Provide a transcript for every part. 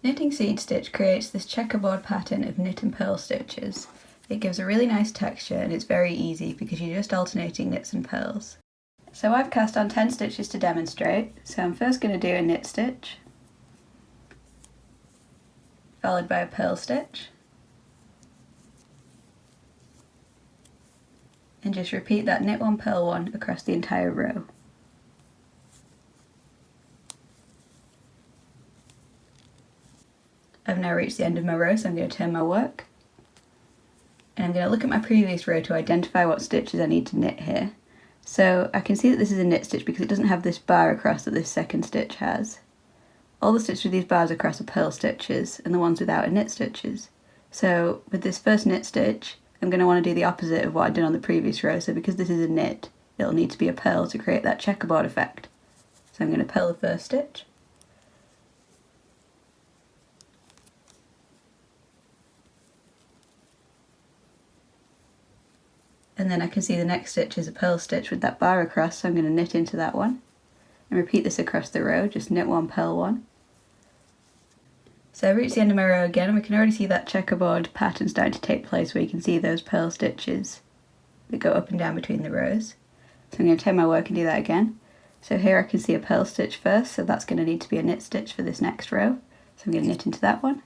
Knitting seed stitch creates this checkerboard pattern of knit and purl stitches. It gives a really nice texture and it's very easy because you're just alternating knits and purls. So I've cast on 10 stitches to demonstrate, so I'm first going to do a knit stitch, followed by a purl stitch, and just repeat that knit one, purl one across the entire row. I've now reached the end of my row, so I'm going to turn my work. And I'm going to look at my previous row to identify what stitches I need to knit here. So I can see that this is a knit stitch because it doesn't have this bar across that this second stitch has. All the stitches with these bars across are purl stitches, and the ones without are knit stitches. So with this first knit stitch, I'm going to want to do the opposite of what I did on the previous row. So because this is a knit, it'll need to be a purl to create that checkerboard effect. So I'm going to purl the first stitch. And then I can see the next stitch is a purl stitch with that bar across, so I'm going to knit into that one. And repeat this across the row, just knit one, purl one. So I've reached the end of my row again, and we can already see that checkerboard pattern starting to take place where you can see those purl stitches that go up and down between the rows. So I'm going to turn my work and do that again. So here I can see a purl stitch first, so that's going to need to be a knit stitch for this next row. So I'm going to knit into that one.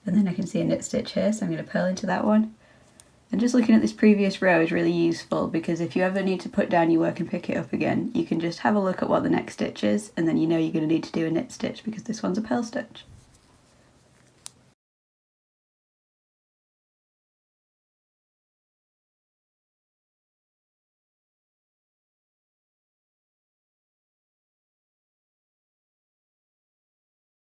And then I can see a knit stitch here, so I'm going to purl into that one. And just looking at this previous row is really useful because if you ever need to put down your work and pick it up again, you can just have a look at what the next stitch is, and then you know you're going to need to do a knit stitch because this one's a purl stitch.